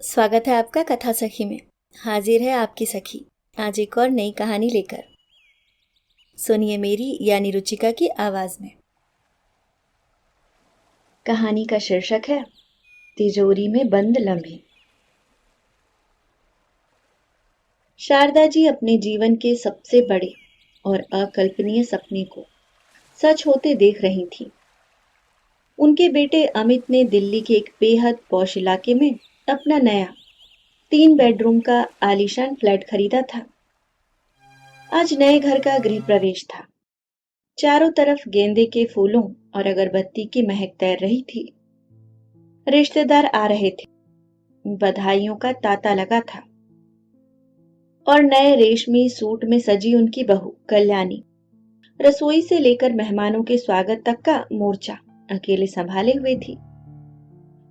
स्वागत है आपका कथा सखी में। हाजिर है आपकी सखी आज एक और नई कहानी लेकर। सुनिए मेरी यानी रुचिका की आवाज में। कहानी का शीर्षक है तिजोरी में बंद लम्हे। शारदा जी अपने जीवन के सबसे बड़े और अकल्पनीय सपने को सच होते देख रही थी। उनके बेटे अमित ने दिल्ली के एक बेहद पॉश इलाके में अपना नया 3 बेडरूम का आलीशान फ्लैट खरीदा था। आज नए घर का गृह प्रवेश था। चारों तरफ गेंदे के फूलों और अगरबत्ती की महक तैर रही थी। रिश्तेदार आ रहे थे, बधाइयों का तांता लगा था और नए रेशमी सूट में सजी उनकी बहू कल्याणी रसोई से लेकर मेहमानों के स्वागत तक का मोर्चा अकेले संभाले हुए थी।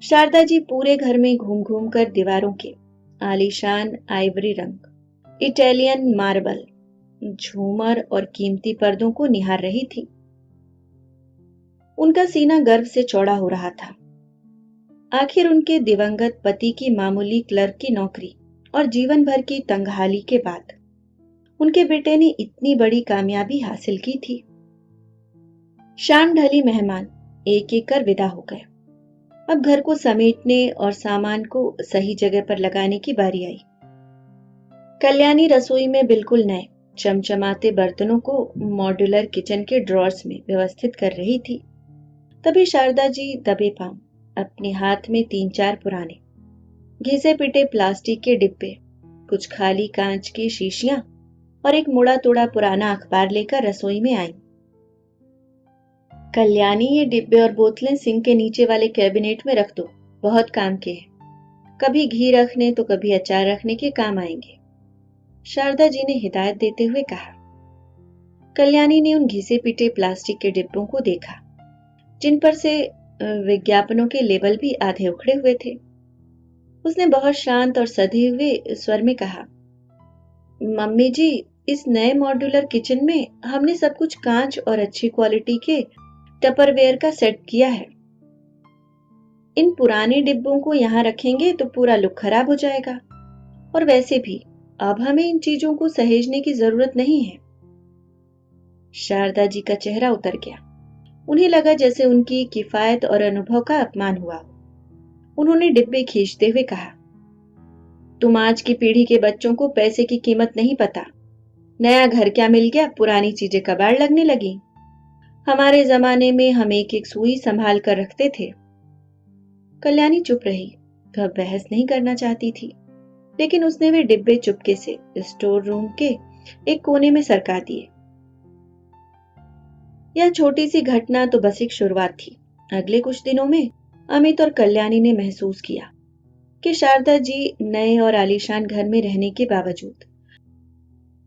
शारदा जी पूरे घर में घूम घूम कर दीवारों के आलीशान आइवरी रंग, इटालियन मार्बल, झूमर और कीमती पर्दों को निहार रही थी। उनका सीना गर्व से चौड़ा हो रहा था। आखिर उनके दिवंगत पति की मामूली क्लर्क की नौकरी और जीवन भर की तंगहाली के बाद उनके बेटे ने इतनी बड़ी कामयाबी हासिल की थी। शाम ढली, मेहमान एक एक कर विदा हो गए। अब घर को समेटने और सामान को सही जगह पर लगाने की बारी आई। कल्याणी रसोई में बिल्कुल नए चमचमाते बर्तनों को मॉड्यूलर किचन के ड्रॉर्स में व्यवस्थित कर रही थी। तभी शारदा जी दबे पांव अपने हाथ में 3-4 पुराने घिसे पिटे प्लास्टिक के डिब्बे, कुछ खाली कांच की शीशियां और एक मुड़ा तोड़ा पुराना अखबार लेकर रसोई में आई। कल्याणी, ये डिब्बे और बोतलें सिंक के नीचे वाले कैबिनेट में रख दो, बहुत काम के हैं। कभी घी रखने तो कभी अचार रखने के काम आएंगे, शारदा जी ने हिदायत देते हुए कहा। कल्याणी ने उन घिसे पिटे प्लास्टिक के डिब्बों को देखा, जिन पर से विज्ञापनों के लेबल भी आधे उखड़े हुए थे। उसने बहुत शांत और सधे हुए स्वर में कहा, मम्मी जी, इस नए मॉड्यूलर किचन में हमने सब कुछ कांच और अच्छी क्वालिटी के टपरवेयर का सेट किया है। इन पुराने डिब्बों को यहाँ रखेंगे तो पूरा लुक खराब हो जाएगा, और वैसे भी अब हमें इन चीजों को सहेजने की जरूरत नहीं है। शारदा जी का चेहरा उतर गया। उन्हें लगा जैसे उनकी किफायत और अनुभव का अपमान हुआ। उन्होंने डिब्बे खींचते हुए कहा, तुम आज की पीढ़ी के बच्चों को पैसे की कीमत नहीं पता। नया घर क्या मिल गया, पुरानी चीजें कबाड़ लगने लगी। हमारे जमाने में हम एक एक सुई संभाल कर रखते थे। कल्याणी चुप रही। वह बहस नहीं करना चाहती थी, लेकिन उसने वे डिब्बे चुपके से स्टोर रूम के एक कोने में सरका दिए। यह छोटी सी घटना तो बस एक शुरुआत थी। अगले कुछ दिनों में अमित और कल्याणी ने महसूस किया कि शारदा जी नए और आलीशान घर में रहने के बावजूद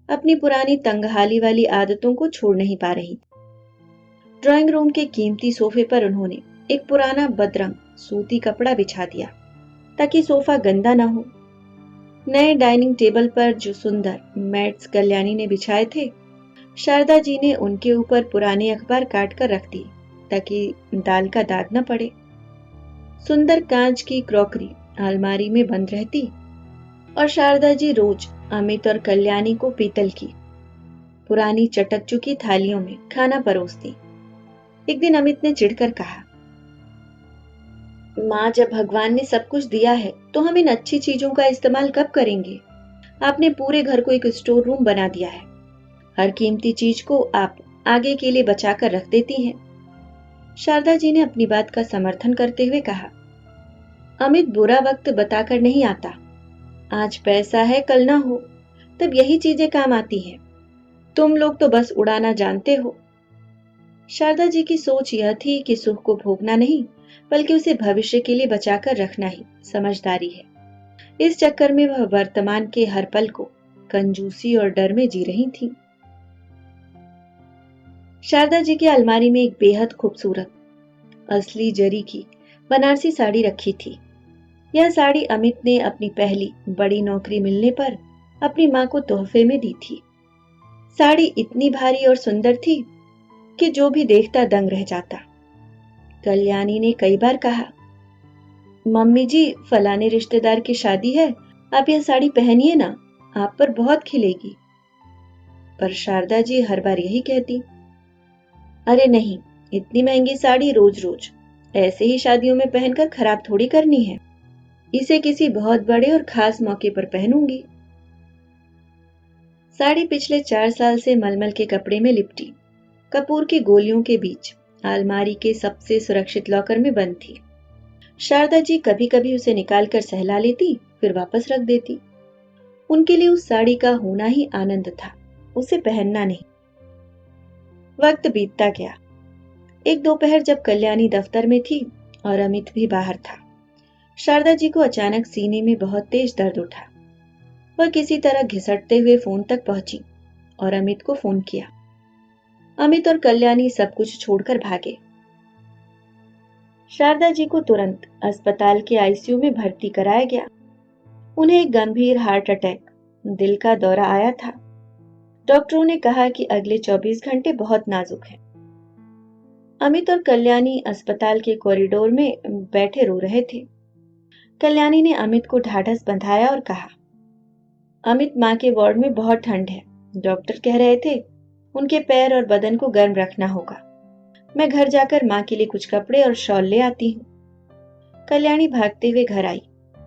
अपनी पुरानी तंगहाली वाली आदतों को छोड़ नहीं पा रही। ड्राइंग रूम के कीमती सोफे पर उन्होंने एक पुराना बदरंग सूती कपड़ा बिछा दिया ताकि सोफा गंदा ना हो। नए डाइनिंग टेबल पर जो सुंदर मैट्स कल्याणी ने बिछाए थे, शारदा जी ने उनके ऊपर पुराने अखबार काट कर रख दिए ताकि दाल का दाग न पड़े। सुंदर कांच की क्रॉकरी अलमारी में बंद रहती और शारदा जी रोज अमित और कल्याणी को पीतल की पुरानी चटक चुकी थालियों में खाना परोसती। एक दिन अमित ने चिढ़कर कहा, माँ, जब भगवान ने सब कुछ दिया है तो हम इन अच्छी चीजों का इस्तेमाल कब करेंगे? आपने पूरे घर को एक स्टोर रूम बना दिया है। हर कीमती चीज को आप आगे के लिए बचा कर रख देती हैं। शारदा जी ने अपनी बात का समर्थन करते हुए कहा, अमित बुरा वक्त बताकर नहीं आता। आज पैसा है, कल ना हो, तब यही चीजें काम आती हैं। तुम लोग तो बस उड़ाना जानते हो। शारदा जी की सोच यह थी कि सुख को भोगना नहीं, बल्कि उसे भविष्य के लिए बचाकर रखना ही समझदारी है। इस चक्कर में वह वर्तमान के हर पल को कंजूसी और डर में जी रही थी। शारदा जी की अलमारी में एक बेहद खूबसूरत असली जरी की बनारसी साड़ी रखी थी। यह साड़ी अमित ने अपनी पहली बड़ी नौकरी मिलने पर अपनी मां को तोहफे में दी थी। साड़ी इतनी भारी और सुंदर थी कि जो भी देखता दंग रह जाता। कल्याणी ने कई बार कहा, मम्मी जी, फलाने रिश्तेदार की शादी है, आप यह साड़ी पहनिए ना, आप पर बहुत खिलेगी। पर शारदा जी हर बार यही कहती, अरे नहीं, इतनी महंगी साड़ी रोज रोज ऐसे ही शादियों में पहनकर खराब थोड़ी करनी है, इसे किसी बहुत बड़े और खास मौके पर पहनूंगी। साड़ी पिछले 4 साल से मलमल के कपड़े में लिपटी कपूर की गोलियों के बीच अलमारी के सबसे सुरक्षित लॉकर में बंद थी। शारदा जी कभी कभी उसे निकालकर सहला लेती, फिर वापस रख देती। उनके लिए उस साड़ी का होना ही आनंद था, उसे पहनना नहीं। वक्त बीतता गया। एक दोपहर जब कल्याणी दफ्तर में थी और अमित भी बाहर था, शारदा जी को अचानक सीने में बहुत तेज दर्द उठा। वह किसी तरह घिसटते हुए फोन तक पहुंची और अमित को फोन किया। अमित और कल्याणी सब कुछ छोड़कर भागे। शारदा जी को तुरंत अस्पताल के आईसीयू में भर्ती कराया गया। उन्हें एक गंभीर हार्ट अटैक, दिल का दौरा आया था। डॉक्टरों ने कहा कि अगले 24 घंटे बहुत नाजुक हैं। अमित और कल्याणी अस्पताल के कॉरिडोर में बैठे रो रहे थे। कल्याणी ने अमित को ढाढ़स बंधाया और कहा, अमित, माँ के वार्ड में बहुत ठंड है, डॉक्टर कह रहे थे उनके पैर और बदन को गर्म रखना होगा। मैं घर जाकर माँ के लिए कुछ कपड़े और शॉल ले आती हूँ। कल्याणी भागते हुए घर आई।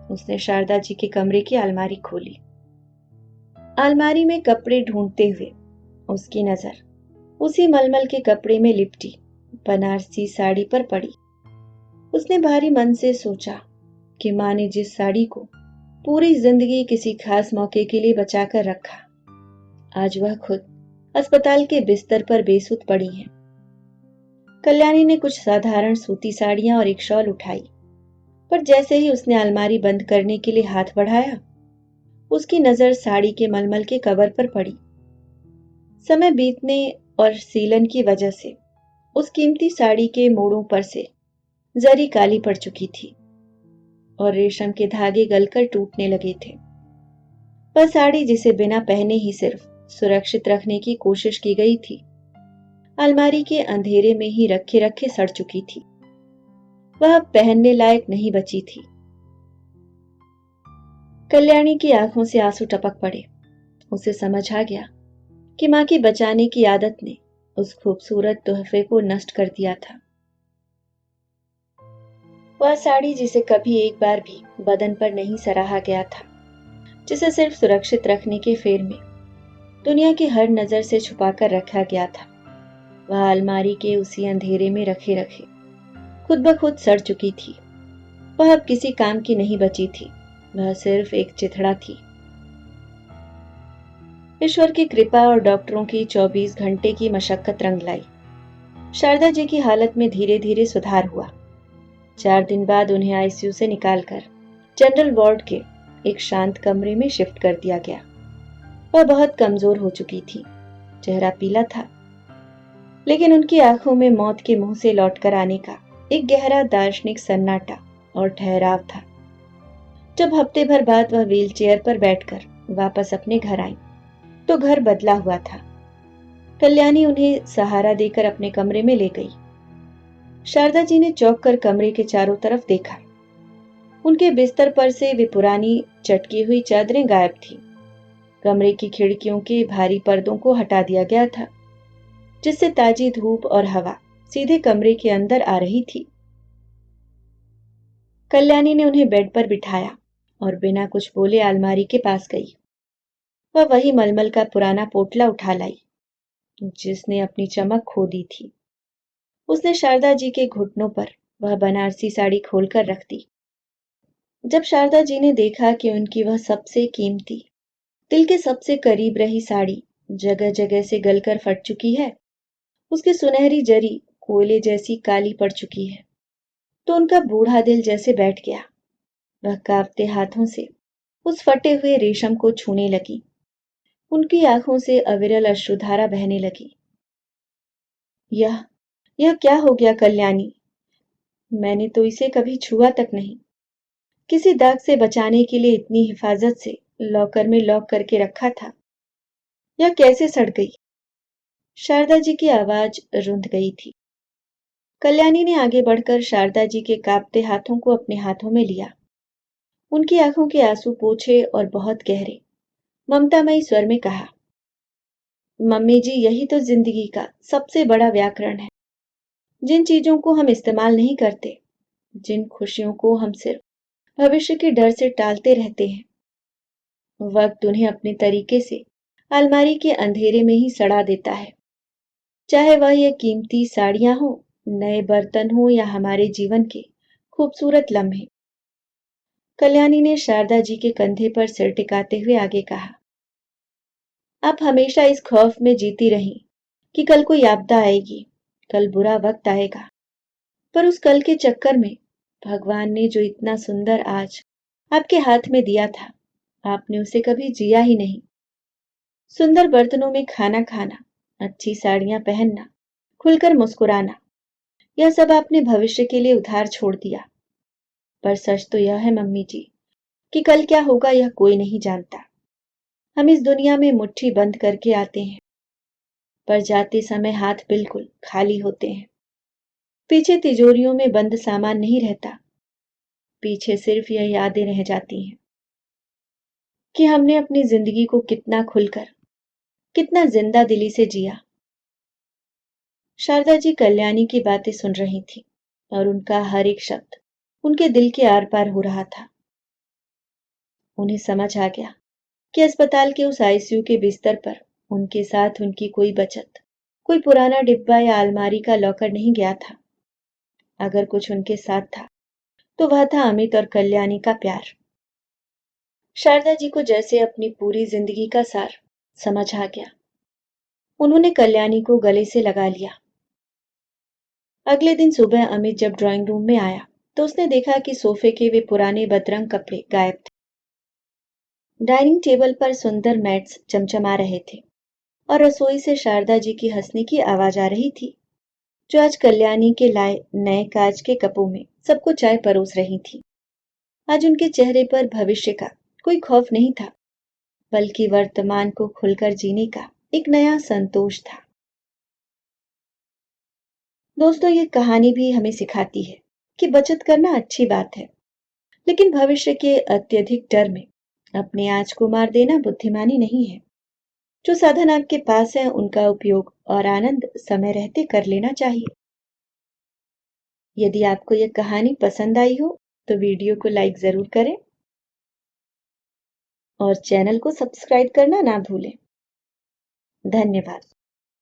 उसने शारदा जी के कमरे की अलमारी खोली। अलमारी में कपड़े ढूंढते हुए उसकी नजर उसी मलमल के कपड़े में लिपटी बनारसी साड़ी पर पड़ी। उसने भारी मन से सोचा कि माँ ने जिस साड़ी को पूरी जिंदगी किसी खास मौके के लिए बचाकर रखा, आज वह खुद अस्पताल के बिस्तर पर बेसुध पड़ी है। कल्याणी ने कुछ साधारण सूती साड़ियां और एक शॉल उठाई, पर जैसे ही उसने अलमारी बंद करने के लिए हाथ बढ़ाया, उसकी नजर साड़ी के मलमल के कवर पर पड़ी। समय बीतने और सीलन की वजह से उस कीमती साड़ी के मोड़ों पर से जरी काली पड़ चुकी थी और रेशम के धागे गलकर टूटने लगे थे। वह साड़ी जिसे बिना पहने ही सिर्फ सुरक्षित रखने की कोशिश की गई थी, अलमारी के अंधेरे में ही रखे रखे सड़ चुकी थी। वह अब पहनने लायक नहीं बची थी। कल्याणी की आंखों से आंसू टपक पड़े। उसे समझ आ गया कि मां की बचाने की आदत ने उस खूबसूरत तोहफे को नष्ट कर दिया था। वह साड़ी जिसे कभी एक बार भी बदन पर नहीं सराहा गया था, जिसे सिर्फ सुरक्षित रखने के फेर में दुनिया की हर नजर से छुपाकर रखा गया था, वह अलमारी के उसी अंधेरे में रखे रखे खुद ब खुद सड़ चुकी थी। वह अब किसी काम की नहीं बची थी, वह सिर्फ एक चिथड़ा थी। ईश्वर की कृपा और डॉक्टरों की 24 घंटे की मशक्कत रंग लाई। शारदा जी की हालत में धीरे धीरे सुधार हुआ। 4 दिन बाद उन्हें आईसीयू से निकालकर जनरल वार्ड के एक शांत कमरे में शिफ्ट कर दिया गया। वह बहुत कमजोर हो चुकी थी, चेहरा पीला था, लेकिन उनकी आंखों में मौत के मुंह से लौटकर आने का एक गहरा दार्शनिक सन्नाटा और ठहराव था। जब हफ्ते भर बाद वह व्हील चेयर पर बैठकर वापस अपने घर आई, तो घर बदला हुआ था। कल्याणी उन्हें सहारा देकर अपने कमरे में ले गई। शारदा जी ने चौंक कर कमरे के चारों तरफ देखा। उनके बिस्तर पर से वे पुरानी चटकी हुई चादरें गायब थी। कमरे की खिड़कियों के भारी पर्दों को हटा दिया गया था, जिससे ताजी धूप और हवा सीधे कमरे के अंदर आ रही थी। कल्याणी ने उन्हें बेड पर बिठाया और बिना कुछ बोले अलमारी के पास गई। वह वही मलमल का पुराना पोटला उठा लाई, जिसने अपनी चमक खो दी थी। उसने शारदा जी के घुटनों पर वह बनारसी साड़ी खोलकर रख दी। जब शारदा जी ने देखा कि उनकी वह सबसे कीमती, दिल के सबसे करीब रही साड़ी जगह जगह से गलकर फट चुकी है, उसकी सुनहरी जरी कोयले जैसी काली पड़ चुकी है, तो उनका बूढ़ा दिल जैसे बैठ गया। वह कांपते हाथों से उस फटे हुए रेशम को छूने लगी। उनकी आंखों से अविरल अश्रुधारा बहने लगी। यह क्या हो गया कल्याणी? मैंने तो इसे कभी छुआ तक नहीं। किसी दाग से बचाने के लिए इतनी हिफाजत से लॉकर में लॉक करके रखा था। यह कैसे सड़ गई? शारदा जी की आवाज रुंध गई थी। कल्याणी ने आगे बढ़कर शारदा जी के कांपते हाथों को अपने हाथों में लिया। उनकी आंखों के आंसू पोंछे और बहुत गहरे, ममतामयी स्वर में कहा, मम्मी जी, यही तो जिंदगी का सबसे बड़ा व्याकरण है। जिन चीजों को हम इस्तेमाल नहीं करते, जिन खुशियों को हम सिर्फ भविष्य के डर से टालते रहते हैं, वक्त उन्हें अपने तरीके से अलमारी के अंधेरे में ही सड़ा देता है। चाहे वह ये कीमती साड़ियां हो, नए बर्तन हो या हमारे जीवन के खूबसूरत लम्हे। कल्याणी ने शारदा जी के कंधे पर सिर टिकाते हुए आगे कहा, आप हमेशा इस खौफ में जीती रहीं कि कल कोई आपदा आएगी, कल बुरा वक्त आएगा। पर उस कल के चक्कर में भगवान ने जो इतना सुंदर आज आपके हाथ में दिया था, आपने उसे कभी जिया ही नहीं। सुंदर बर्तनों में खाना खाना, अच्छी साड़ियां पहनना, खुलकर मुस्कुराना, यह सब आपने भविष्य के लिए उधार छोड़ दिया। पर सच तो यह है मम्मी जी कि कल क्या होगा यह कोई नहीं जानता। हम इस दुनिया में मुट्ठी बंद करके आते हैं, पर जाते समय हाथ बिल्कुल खाली होते हैं। पीछे तिजोरियों में बंद सामान नहीं रहता, पीछे सिर्फ यह यादें रह जाती हैं कि हमने अपनी जिंदगी को कितना खुलकर, कितना जिंदा दिली से जिया। शारदा जी कल्याणी की बातें सुन रही थी और उनका हर एक शब्द उनके दिल के आर पार हो रहा था। उन्हें समझ आ गया कि अस्पताल के उस आईसीयू के बिस्तर पर उनके साथ उनकी कोई बचत, कोई पुराना डिब्बा या अलमारी का लॉकर नहीं गया था। अगर कुछ उनके साथ था तो वह था अमित और कल्याणी का प्यार। शारदा जी को जैसे अपनी पूरी जिंदगी का सार समझ आ गया। उन्होंने कल्याणी को गले से लगा लिया। अगले दिन सुबह अमित जब ड्राइंग रूम में आया तो उसने देखा कि सोफे के वे पुराने बदरंग कपड़े गायब थे। डाइनिंग टेबल पर सुंदर मैट्स चमचमा रहे थे और रसोई से शारदा जी की हंसने की आवाज आ रही थी, जो आज कल्याणी के लाए नए कांच के कपों में सबको चाय परोस रही थी। आज उनके चेहरे पर भविष्य का कोई खौफ नहीं था, बल्कि वर्तमान को खुलकर जीने का एक नया संतोष था। दोस्तों, ये कहानी भी हमें सिखाती है कि बचत करना अच्छी बात है, लेकिन भविष्य के अत्यधिक डर में अपने आज को मार देना बुद्धिमानी नहीं है। जो साधन आपके पास है उनका उपयोग और आनंद समय रहते कर लेना चाहिए। यदि आपको यह कहानी पसंद आई हो तो वीडियो को लाइक जरूर करें और चैनल को सब्सक्राइब करना ना भूलें। धन्यवाद।